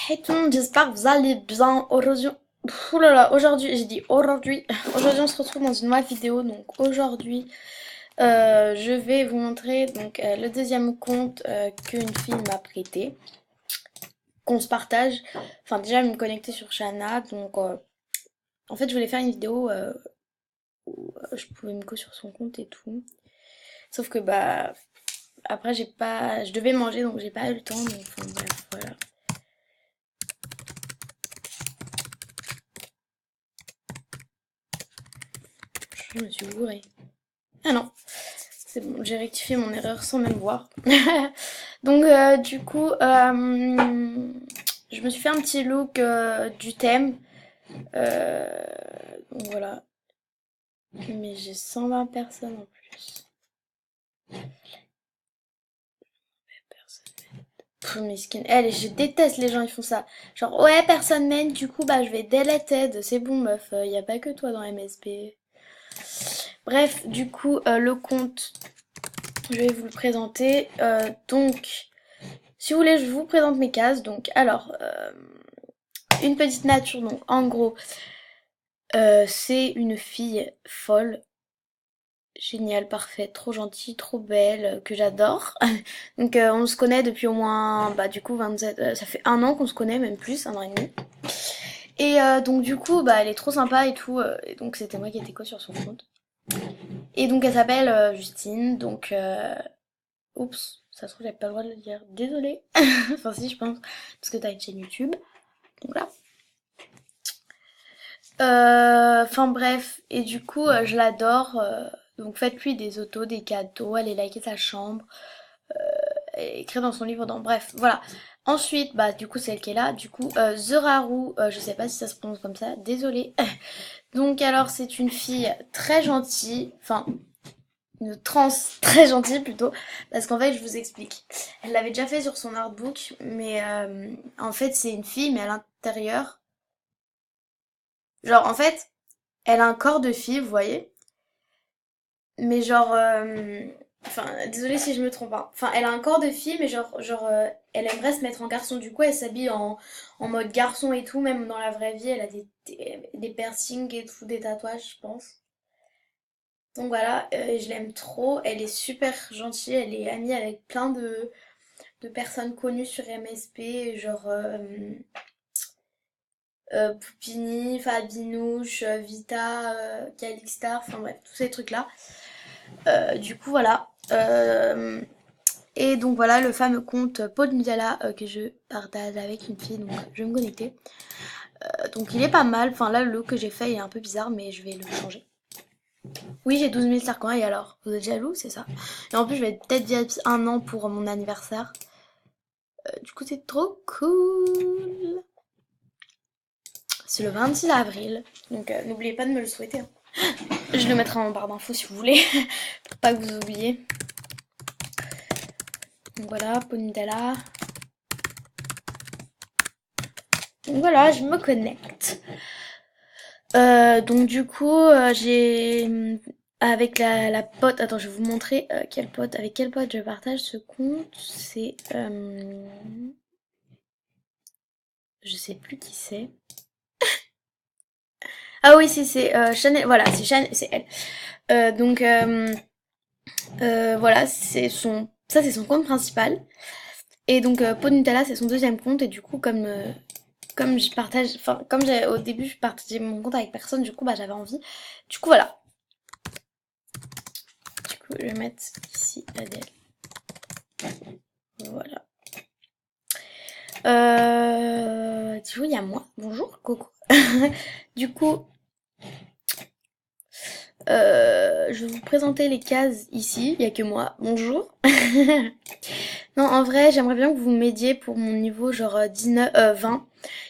Hey tout le monde, j'espère que vous allez bien. Aujourd'hui, oulala, aujourd'hui, j'ai dit aujourd'hui. Aujourd'hui, on se retrouve dans une nouvelle vidéo. Donc aujourd'hui, je vais vous montrer donc le deuxième compte qu'une fille m'a prêté, qu'on se partage. Enfin, déjà, elle me connecter sur Shana. Donc, en fait, je voulais faire une vidéo où je pouvais me co sur son compte et tout. Sauf que bah après, j'ai pas, je devais manger, donc j'ai pas eu le temps. Donc, enfin, bref, voilà. Je me suis bourrée. Ah non. C'est bon, j'ai rectifié mon erreur sans même voir. Donc du coup, je me suis fait un petit look du thème. Euh, donc voilà. Mais j'ai 120 personnes en plus. Personne. Pff, mesquine. Elle, je déteste les gens qui font ça. Genre, ouais, personne mène, du coup, bah je vais deleted. C'est bon, meuf, y a pas que toi dans MSP. Bref, du coup, le compte, je vais vous le présenter. Donc, si vous voulez, je vous présente mes cases. Donc, alors, une petite nature. Donc, en gros, c'est une fille folle, géniale, parfaite, trop gentille, trop belle, que j'adore. Donc, on se connaît depuis au moins, bah, du coup, 27, ça fait un an qu'on se connaît, même plus, un an et demi. Et donc, du coup, bah, elle est trop sympa et tout. Et donc, c'était moi qui étais quoi sur son compte. Et donc, elle s'appelle Justine. Donc, oups, ça se trouve, j'avais pas le droit de le dire. Désolée. Enfin, si, je pense. Parce que t'as une chaîne YouTube. Donc là. Enfin bref, et du coup, je l'adore. Donc faites-lui des autos, des cadeaux, allez liker sa chambre, écrire dans son livre, dans... bref, voilà. Ensuite, bah du coup, c'est elle qui est là. Du coup, Zeraru, je sais pas si ça se prononce comme ça, désolée. Donc alors, c'est une fille très gentille, enfin, une trans très gentille plutôt, parce qu'en fait, je vous explique. Elle l'avait déjà fait sur son artbook, mais en fait, c'est une fille, mais à l'intérieur, genre en fait, elle a un corps de fille, vous voyez. Mais genre, enfin, désolée si je me trompe pas. Enfin, elle a un corps de fille, mais elle aimerait se mettre en garçon. Du coup, elle s'habille en mode garçon et tout, même dans la vraie vie, elle a des piercings et tout, des tatouages, je pense. Donc voilà, je l'aime trop. Elle est super gentille, elle est amie avec plein de personnes connues sur MSP, genre Poupini, Fabinouche, Vita, Calixstar, enfin bref, tous ces trucs-là. Du coup, voilà. Et donc voilà le fameux compte Paul Nutella que je partage avec une fille, donc je vais me connecter. Donc il est pas mal, enfin là le look que j'ai fait est un peu bizarre mais je vais le changer. Oui j'ai 12 000 carcans et alors vous êtes jaloux c'est ça. Et en plus je vais peut-être vivre un an pour mon anniversaire. Du coup c'est trop cool. C'est le 26 avril, donc n'oubliez pas de me le souhaiter. Hein. Je le mettrai en barre d'infos si vous voulez, pour pas que vous oubliez. Donc voilà, Paul Nutella. Donc voilà, je me connecte. Donc du coup, j'ai avec la pote. Attends, je vais vous montrer quelle pote, avec quelle pote je partage ce compte. C'est, je sais plus qui c'est. Ah oui, c'est Chanel. Voilà, c'est Chanel, c'est elle. Donc voilà, ça c'est son compte principal. Et donc Pot de Nutella c'est son deuxième compte et du coup comme je partage, enfin comme au début je partageais mon compte avec personne, du coup bah j'avais envie. Du coup voilà. Du coup je vais mettre ici Adèle. Voilà. Du coup, il y a moi. Bonjour, Coco. Du coup, je vais vous présenter les cases ici. Il n'y a que moi. Bonjour. Non, en vrai, j'aimerais bien que vous m'aidiez pour mon niveau genre 19, 20.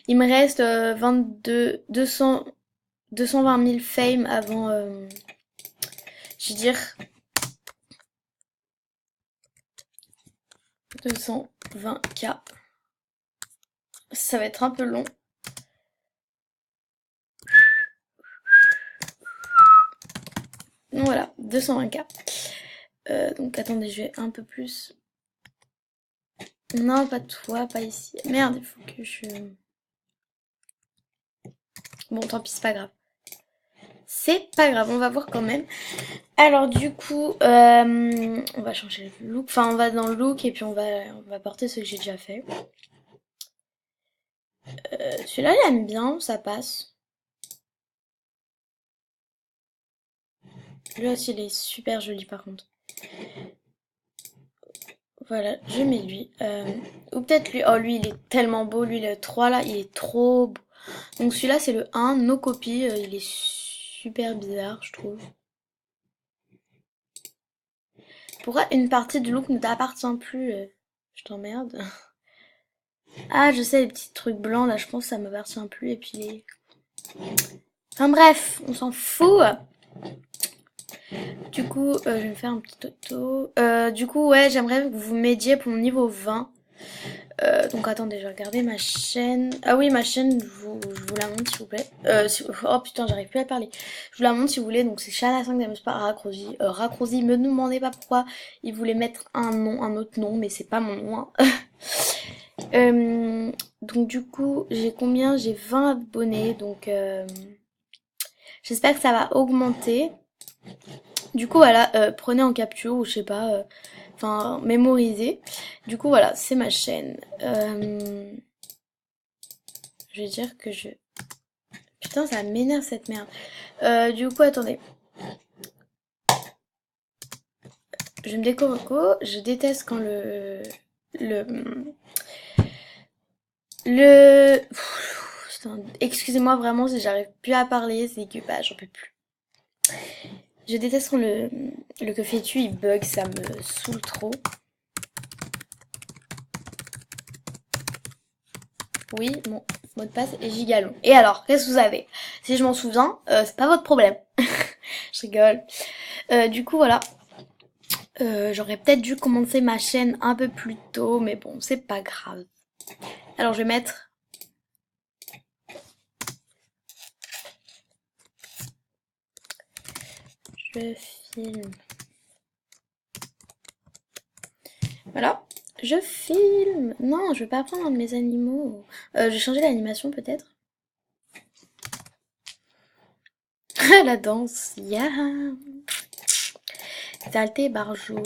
Il me reste 22, 220 000 fame avant, je veux dire, 220K. Ça va être un peu long. Donc voilà, 220K. Donc attendez, je vais un peu plus. Non, pas toi, pas ici. Merde, il faut que je... Bon, tant pis, c'est pas grave. C'est pas grave, on va voir quand même. Alors du coup, on va changer le look. Enfin, on va dans le look et puis on va porter ce que j'ai déjà fait. Celui-là, il aime bien, ça passe. Lui aussi, il est super joli par contre. Voilà, je mets lui. Ou peut-être lui. Oh, lui, il est tellement beau. Lui, le 3 là, il est trop beau. Donc celui-là, c'est le 1, nos copies. Il est super bizarre, je trouve. Pourquoi une partie du look ne t'appartient plus? Je t'emmerde. Ah, je sais, les petits trucs blancs, là, je pense que ça m'appartient plus. Et puis les... Enfin bref, on s'en fout. Du coup, je vais me faire un petit auto. Du coup, ouais, j'aimerais que vous m'aidiez pour mon niveau 20. Donc attendez, je vais regarder ma chaîne. Ah oui, ma chaîne, je vous la montre s'il vous plaît. Oh putain, j'arrive plus à parler. Je vous la montre si vous voulez. Donc c'est Shana 5 d'Amus par Racrosi. Racrosi, me demandez pas pourquoi il voulait mettre un nom, un autre nom, mais c'est pas mon nom, hein. Donc du coup, j'ai combien? J'ai 20 abonnés, donc j'espère que ça va augmenter. Du coup, voilà, prenez en capture ou je sais pas, enfin, mémorisez. Du coup, voilà, c'est ma chaîne. Je vais dire que je... Putain, ça m'énerve cette merde. Du coup, attendez. Je me décoroco. Je déteste quand Le... Le... Putain, excusez-moi vraiment si j'arrive plus à parler, c'est que bah, j'en peux plus. Je déteste quand le que fais-tu il bug, ça me saoule trop. Oui, mon mot de passe est gigalon. Et alors, qu'est-ce que vous avez? Si je m'en souviens, c'est pas votre problème. Je rigole. Du coup, voilà. J'aurais peut-être dû commencer ma chaîne un peu plus tôt, mais bon, c'est pas grave. Alors, je vais mettre... Je filme. Voilà. Je filme. Non, je vais pas prendre un de mes animaux. Je vais changer l'animation peut-être. La danse. Yeah. Saleté Barjo.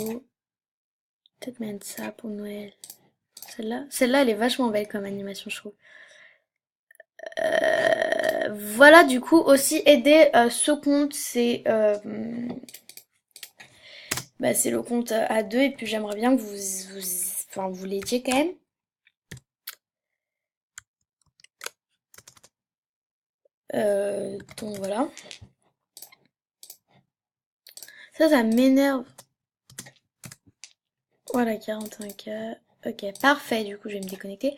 Peut-être mettre ça pour Noël. Celle-là, elle est vachement belle comme animation, je trouve. Voilà, du coup, aussi aider ce compte, c'est le compte à deux, et puis j'aimerais bien que vous l'aidiez quand même. Donc voilà. Ça m'énerve. Voilà, 41K. Ok, parfait, du coup, je vais me déconnecter.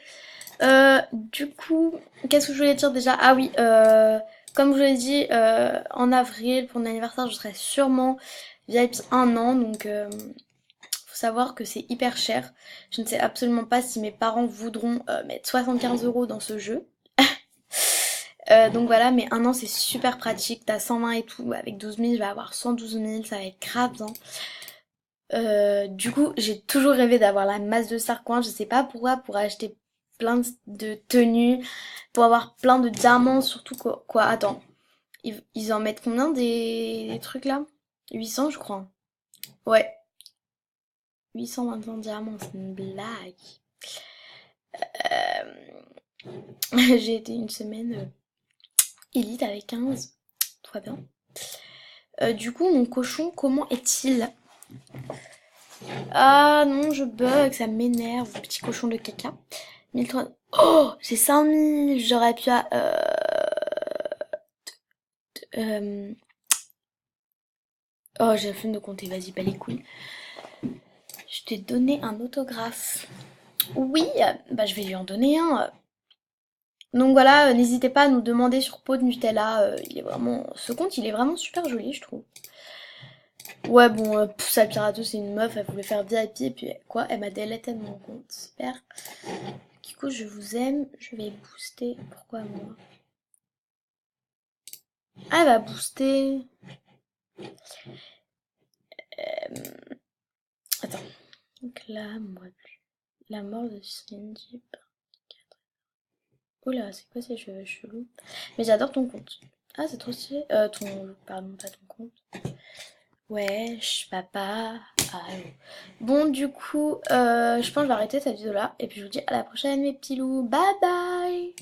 Du coup, qu'est-ce que je voulais dire déjà? Ah oui, comme je vous l'ai dit, en avril, pour mon anniversaire, je serai sûrement VIP 1 an, donc faut savoir que c'est hyper cher. Je ne sais absolument pas si mes parents voudront mettre 75 € dans ce jeu. Donc voilà, mais 1 an c'est super pratique, t'as 120 et tout, avec 12 000 je vais avoir 112 000, ça va être grave bien. Du coup, j'ai toujours rêvé d'avoir la masse de sarcoins, je sais pas pourquoi, pour acheter plein de tenues, pour avoir plein de diamants, surtout quoi, attends, ils en mettent combien des trucs là? 800 je crois. Ouais, 825 diamants, c'est une blague. J'ai été une semaine élite avec 15, tout va bien. Du coup, mon cochon, comment est-il? Ah non, je bug, ça m'énerve, petit cochon de caca. 1300. Oh, j'ai 5000, j'aurais pu... euh, Oh, j'ai la flemme de compter, vas-y, pas les couilles. Je t'ai donné un autographe. Oui, bah je vais lui en donner un. Donc voilà, n'hésitez pas à nous demander sur Pot de Nutella. Il est vraiment... Ce compte, il est vraiment super joli, je trouve. Ouais, bon, sa pirateuse, c'est une meuf, elle voulait faire VIP, et puis quoi, elle m'a délété de mon compte. Super. Du coup, je vous aime, je vais booster. Pourquoi moi? Ah, elle va booster. Attends. Donc là, moi, La mort de Cindy. Oula, c'est quoi ces cheveux chelous? Mais j'adore ton compte. Ah, c'est trop stylé. Pardon, pas ton compte. Wesh, papa. Allô. Bon, du coup, je pense que je vais arrêter cette vidéo là. Et puis je vous dis à la prochaine, mes petits loups. Bye bye!